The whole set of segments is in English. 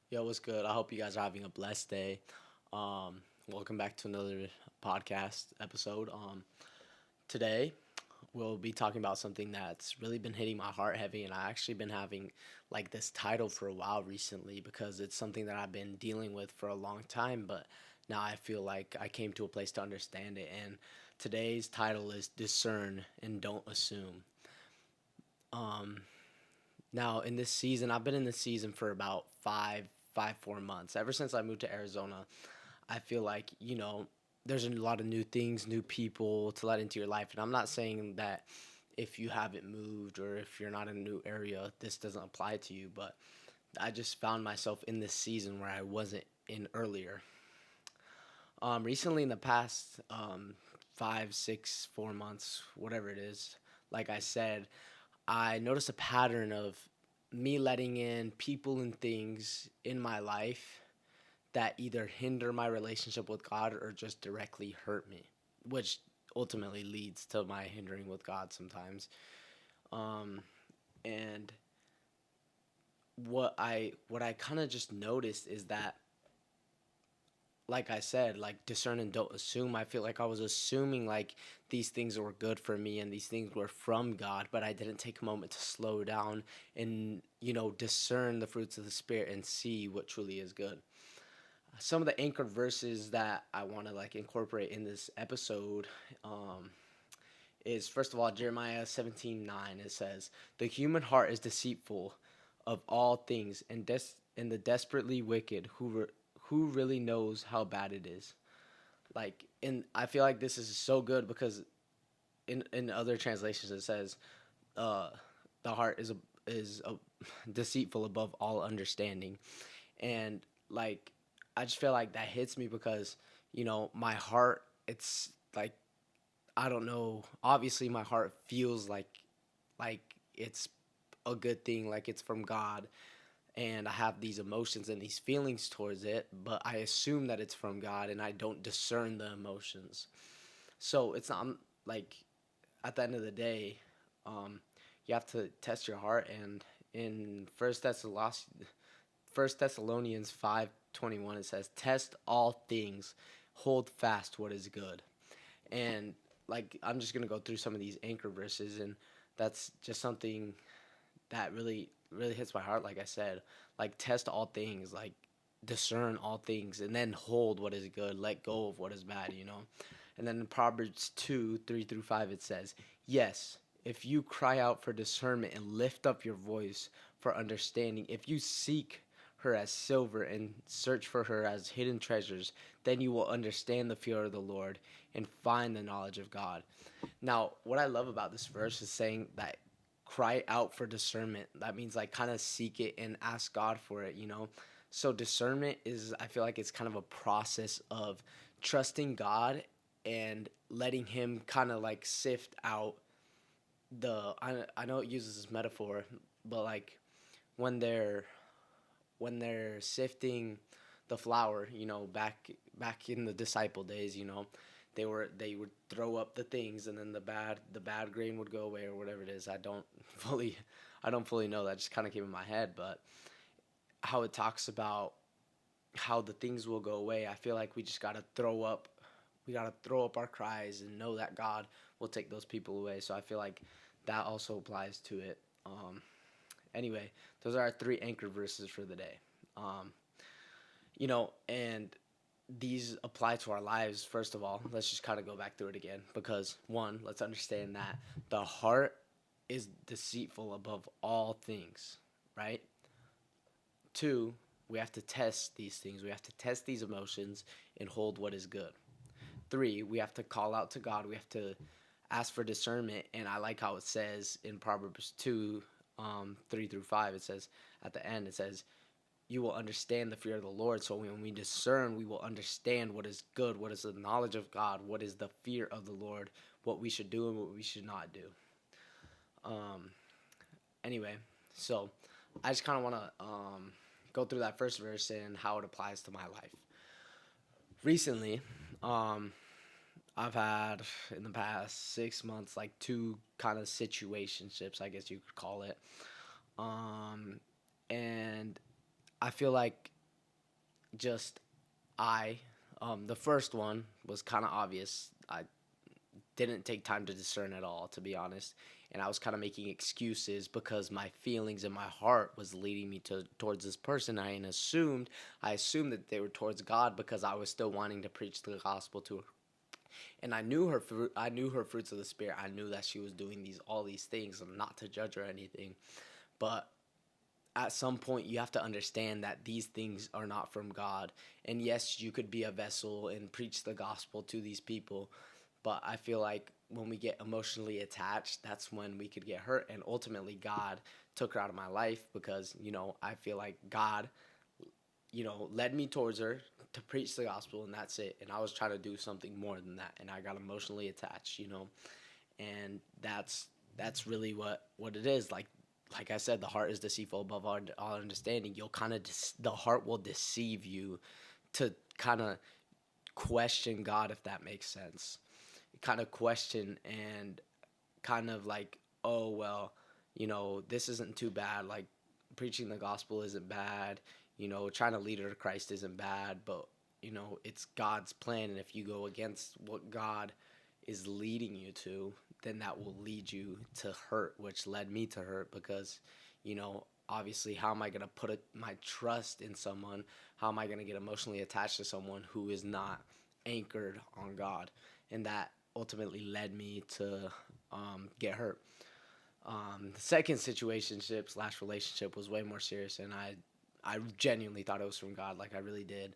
Yo, what's good? I hope you guys are having a blessed day. Welcome back to another podcast episode. Today we'll be talking about something that's really been hitting my heart heavy, and I actually been having like this title for a while recently because it's something that I've been dealing with for a long time, but now I feel like I came to a place to understand it. And today's title is Discern and Don't Assume. Um, Now in this season, I've been in this season for about 4 months. Ever since I moved to Arizona, I feel like there's a lot of new things, new people to let into your life, and I'm not saying that if you haven't moved or if you're not in a new area, this doesn't apply to you. But I just found myself in this season where I wasn't in earlier. Recently, in the past 5, 6, 4 months, whatever it is, like I said, I noticed a pattern of me letting in people and things in my life that either hinder my relationship with God or just directly hurt me, which ultimately leads to my hindering with God sometimes. Um, and what I kind of just noticed is that, like I said, like discern and don't assume. I feel like I was assuming like these things were good for me and these things were from God, but I didn't take a moment to slow down and discern the fruits of the spirit and see what truly is good. Some of the anchored verses that I want to like incorporate in this episode um, is first of all Jeremiah 17:9. It says, "The human heart is deceitful of all things and the desperately wicked who really knows how bad it is." Like, and I feel like this is so good because in other translations it says, uh, "The heart is deceitful above all understanding," and like I just feel like that hits me because my heart, it's like, I don't know, obviously my heart feels like it's a good thing, like it's from God, and I have these emotions and these feelings towards it, but I assume that it's from God and I don't discern the emotions. So it's not like, at the end of the day, um, you have to test your heart. And in First Thessalonians 5:21, it says, "Test all things, hold fast what is good." And like, I'm just gonna go through some of these anchor verses, and that's just something that really hits my heart. Like I said, like test all things, like discern all things, and then hold what is good, let go of what is bad. And then in Proverbs 2:3-5, it says, "Yes, if you cry out for discernment and lift up your voice for understanding, if you seek her as silver and search for her as hidden treasures, then you will understand the fear of the Lord and find the knowledge of God." Now, what I love about this verse is saying that cry out for discernment. That means like kind of seek it and ask God for it. So discernment is, I feel like it's kind of a process of trusting God and letting him kind of like sift out I know it uses this metaphor, but like when they're sifting the flour, back in the disciple days, they would throw up the things, and then the bad grain would go away, or whatever it is. Fully I don't fully know. That just kind of came in my head, but how it talks about how the things will go away. I feel like we gotta throw up our cries and know that God will take those people away. So I feel like that also applies to it. Anyway, those are our three anchor verses for the day. Um, and these apply to our lives. First of all, let's just kind of go back through it again, because one, let's understand that the heart is deceitful above all things, right? Two, we have to test these things. We have to test these emotions and hold what is good. Three, we have to call out to God. We have to ask for discernment. And I like how it says in Proverbs 2, 3-5, it says, at the end, it says, "You will understand the fear of the Lord." So when we discern, we will understand what is good, what is the knowledge of God, what is the fear of the Lord, what we should do and what we should not do. Um, anyway, so I just kind of want to go through that first verse and how it applies to my life. Recently, um, I've had in the past 6 months like two kind of situationships, I guess you could call it. Um, and I feel like just I the first one was kind of obvious. I didn't take time to discern at all, to be honest. And I was kind of making excuses because my feelings and my heart was leading me towards this person. I assumed that they were towards God because I was still wanting to preach the gospel to her. And I knew her fruit. I knew her fruits of the spirit. I knew that she was doing all these things, and not to judge her or anything. But at some point, you have to understand that these things are not from God. And yes, you could be a vessel and preach the gospel to these people, but I feel like when we get emotionally attached, that's when we could get hurt. And ultimately, God took her out of my life because, I feel like God, led me towards her to preach the gospel, and that's it. And I was trying to do something more than that, and I got emotionally attached. And that's really what it is. Like I said, the heart is deceitful above all understanding. You'll kind of the heart will deceive you to kind of question God, if that makes sense. Kind of question and kind of like, oh well, this isn't too bad. Like preaching the gospel isn't bad. Trying to lead her to Christ isn't bad, but it's God's plan, and if you go against what God is leading you to, then that will lead you to hurt, which led me to hurt because, obviously, how am I going to put my trust in someone? How am I going to get emotionally attached to someone who is not anchored on God? And that ultimately led me to get hurt. The second situationship slash relationship was way more serious, and I genuinely thought it was from God, like I really did.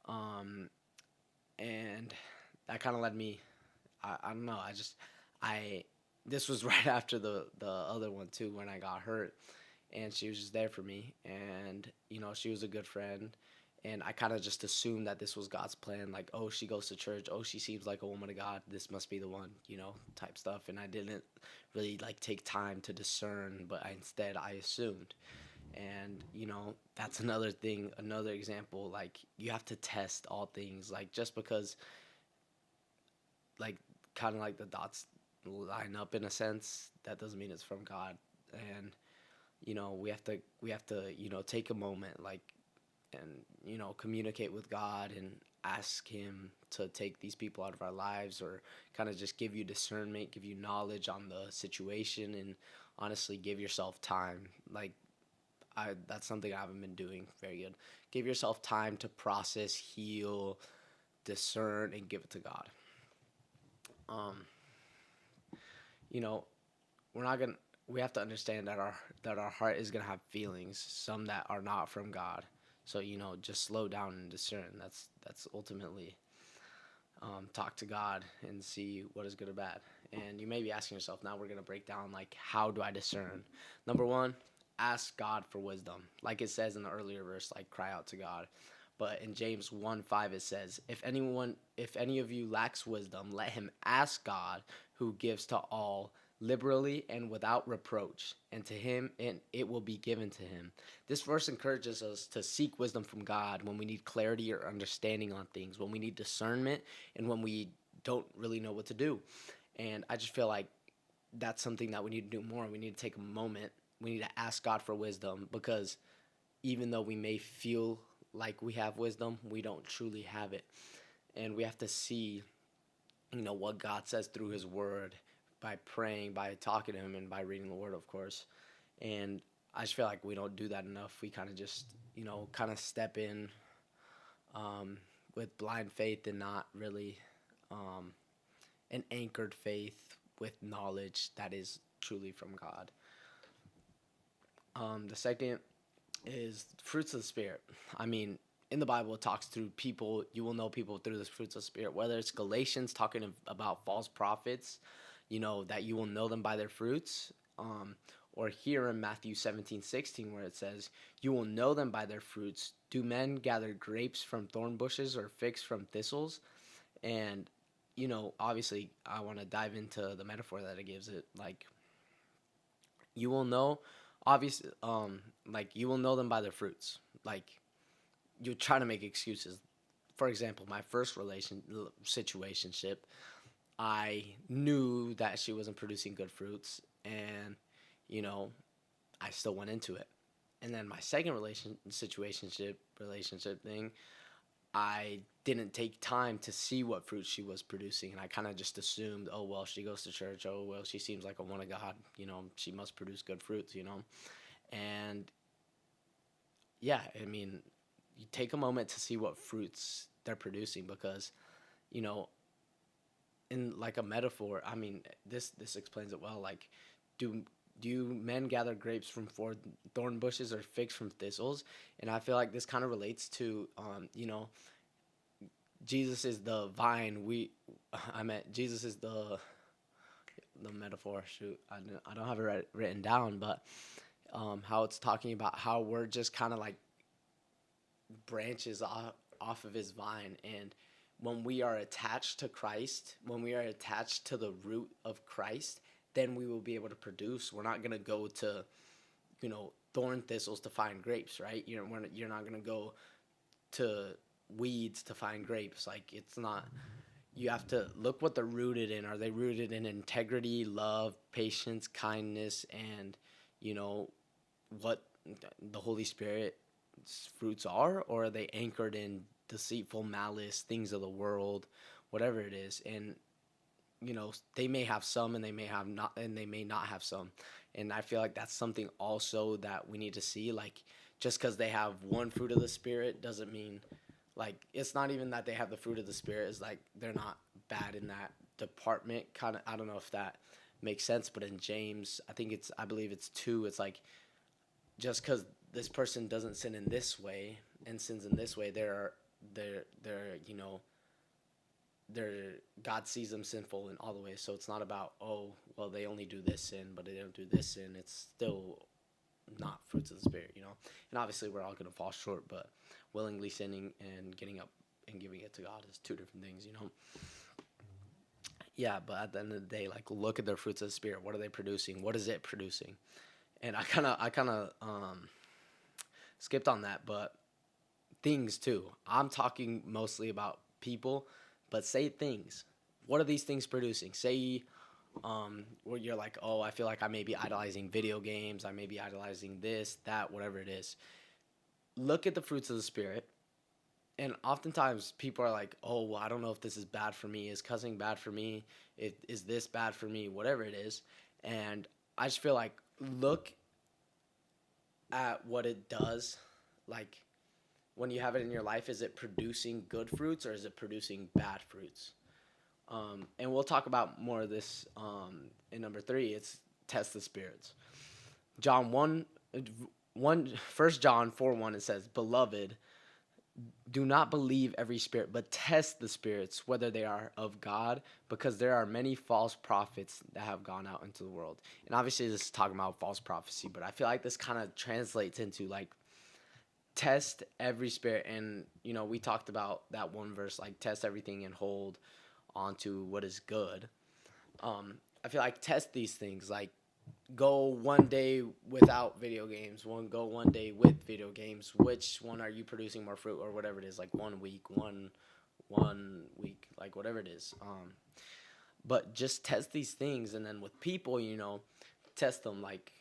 And that kind of led me. I don't know. I this was right after the other one too, when I got hurt, and she was just there for me, and she was a good friend, and I kind of just assumed that this was God's plan. Like, oh, she goes to church. Oh, she seems like a woman of God. This must be the one, type stuff. And I didn't really like take time to discern, but instead I assumed. And that's another thing, another example. Like, you have to test all things. Like, just because, like, kind of like the dots line up in a sense, that doesn't mean it's from God. And we have to take a moment, like, and communicate with God and ask him to take these people out of our lives, or kind of just give you discernment, give you knowledge on the situation, and honestly give yourself time. Like, that's something I haven't been doing very good. Give yourself time to process, heal, discern, and give it to God. um you know we're not gonna we have to understand that our heart is gonna have feelings, some that are not from God. So just slow down and discern. That's ultimately, talk to God and see what is good or bad. And you may be asking yourself, now we're gonna break down, like, how do I discern? Number one, ask God for wisdom. Like it says in the earlier verse, like, cry out to God. But in James 1:5 it says, if any of you lacks wisdom, let him ask God, who gives to all liberally and without reproach, and to him and it will be given to him. This verse encourages us to seek wisdom from God when we need clarity or understanding on things, when we need discernment, and when we don't really know what to do. And I just feel like that's something that we need to do more. We need to take a moment. We need to ask God for wisdom, because even though we may feel like we have wisdom, we don't truly have it. And we have to see, what God says through his word, by praying, by talking to him, and by reading the word, of course. And I just feel like we don't do that enough. We kind of just, kind of step in, with blind faith, and not really, an anchored faith with knowledge that is truly from God. The second is fruits of the Spirit. I mean, in the Bible, it talks through people. You will know people through the fruits of the Spirit. Whether it's Galatians talking about false prophets, that you will know them by their fruits. Or here in Matthew 17:16, where it says, you will know them by their fruits. Do men gather grapes from thorn bushes, or figs from thistles? And, obviously, I want to dive into the metaphor that it gives it. Like, you will know, obviously, like, you will know them by their fruits. Like, you try to make excuses. For example, my first situationship, I knew that she wasn't producing good fruits, and, you know, I still went into it. And then my second relationship thing, I didn't take time to see what fruit she was producing, and I kind of just assumed, oh well, she goes to church. Oh well, she seems like a one of God. She must produce good fruits. And yeah, I mean, you take a moment to see what fruits they're producing because, you know, in like a metaphor, I mean, this explains it well. Like, do do men gather grapes from thorn bushes or figs from thistles? And I feel like this kind of relates to, Jesus is the vine. I meant Jesus is the metaphor. Shoot, I don't have it written down, but how it's talking about how we're just kind of like branches off of his vine. And when we are attached to Christ, when we are attached to the root of Christ, then we will be able to produce. We're not going to go to, thorn thistles to find grapes, right? You're not going to go to weeds to find grapes. Like, it's not. You have to look what they're rooted in. Are they rooted in integrity, love, patience, kindness, and, what the Holy Spirit's fruits are? Or are they anchored in deceitful malice, things of the world, whatever it is? And, they may have some and they may have not, and they may not have some. And I feel like that's something also that we need to see. Like, just because they have one fruit of the Spirit doesn't mean, like, it's not even that they have the fruit of the Spirit. It's like they're not bad in that department. Kind of, I don't know if that makes sense, but in James, I believe it's 2. It's like, just because this person doesn't sin in this way and sins in this way, they're they're God sees them sinful in all the ways. So it's not about, oh well, they only do this sin, but they don't do this sin. It's still not fruits of the Spirit. And obviously we're all going to fall short, but willingly sinning and getting up and giving it to God is two different things. Yeah, but at the end of the day, like, look at their fruits of the Spirit. What are they producing? What is it producing? And I kind of skipped on that, but things too. I'm talking mostly about people, but say things. What are these things producing? Say, where you're like, oh, I feel like I may be idolizing video games. I may be idolizing this, that, whatever it is. Look at the fruits of the Spirit. And oftentimes people are like, oh, well, I don't know if this is bad for me. Is cussing bad for me? Is this bad for me? Whatever it is. And I just feel like, look at what it does. Like, when you have it in your life, is it producing good fruits or is it producing bad fruits? And we'll talk about more of this in number 3. It's test the spirits. John 1 John 4:1, it says, "Beloved, do not believe every spirit, but test the spirits whether they are of God, because there are many false prophets that have gone out into the world." And obviously this is talking about false prophecy, but I feel like this kind of translates into, like, test every spirit. And we talked about that one verse, like, test everything and hold onto what is good. I feel like test these things, like, go one day without video games, go one day with video games. Which one are you producing more fruit, or whatever it is? Like, 1 week, one week, like, whatever it is. But just test these things. And then with people, test them, like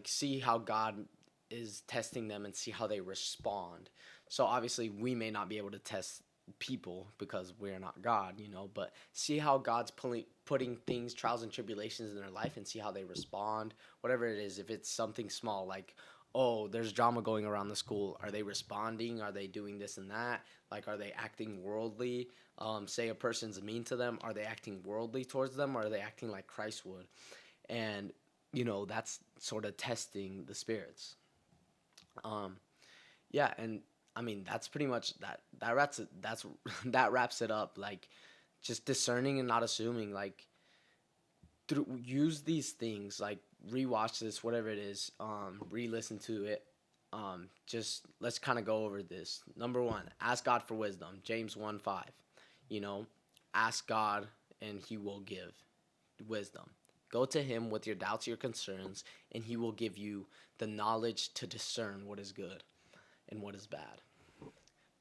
see how God is testing them and see how they respond. So obviously we may not be able to test people because we're not God, but see how God's putting things, trials and tribulations in their life, and see how they respond. Whatever it is, if it's something small, like, oh, there's drama going around the school, are they responding? Are they doing this and that? Like, are they acting worldly? Say a person's mean to them, are they acting worldly towards them, or are they acting like Christ would? And that's sort of testing the spirits. Yeah, and I mean, that's pretty much that wraps it. That wraps it up. Like, just discerning and not assuming. Like, use these things. Like, rewatch this, whatever it is. Re-listen to it. Just let's kind of go over this. Number 1, ask God for wisdom. James 1:5. Ask God and He will give wisdom. Go to Him with your doubts, your concerns, and He will give you the knowledge to discern what is good and what is bad.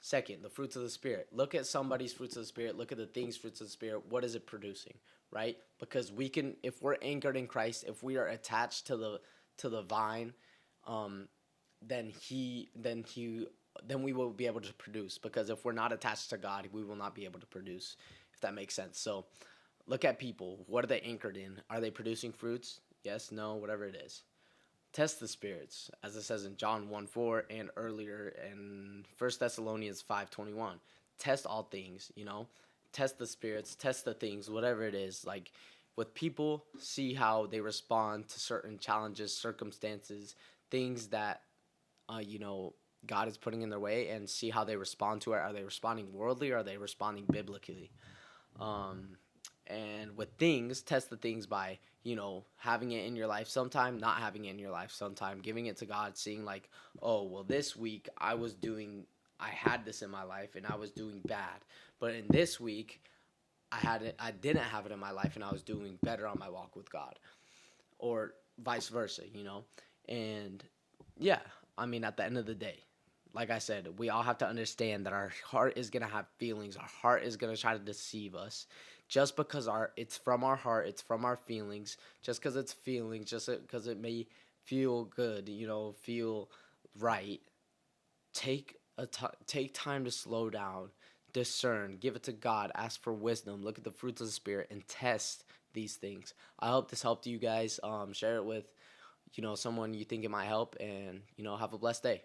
Second, the fruits of the Spirit. Look at somebody's fruits of the Spirit. Look at the things, fruits of the Spirit. What is it producing, right? Because we can, if we're anchored in Christ, if we are attached to the vine, then we will be able to produce. Because if we're not attached to God, we will not be able to produce, if that makes sense. So look at people. What are they anchored in? Are they producing fruits? Yes, no, whatever it is. Test the spirits, as it says in John 1:4 and earlier in 1 Thessalonians 5:21. Test all things, test the spirits, test the things, whatever it is. Like with people, see how they respond to certain challenges, circumstances, things that uh, you know, God is putting in their way, and see how they respond to it. Are they responding worldly, or are they responding biblically? Um, and with things, test the things by, having it in your life sometime, not having it in your life sometime, giving it to God, seeing like, oh, well, this week I had this in my life and I was doing bad. But in this week, I didn't have it in my life and I was doing better on my walk with God, or vice versa. And yeah, I mean, at the end of the day, like I said, we all have to understand that our heart is gonna have feelings. Our heart is gonna try to deceive us, just because it's from our heart, it's from our feelings. Just because it's feelings, just because it may feel good, feel right. Take time to slow down, discern, give it to God, ask for wisdom, look at the fruits of the spirit, and test these things. I hope this helped you guys. Share it with someone you think it might help, and have a blessed day.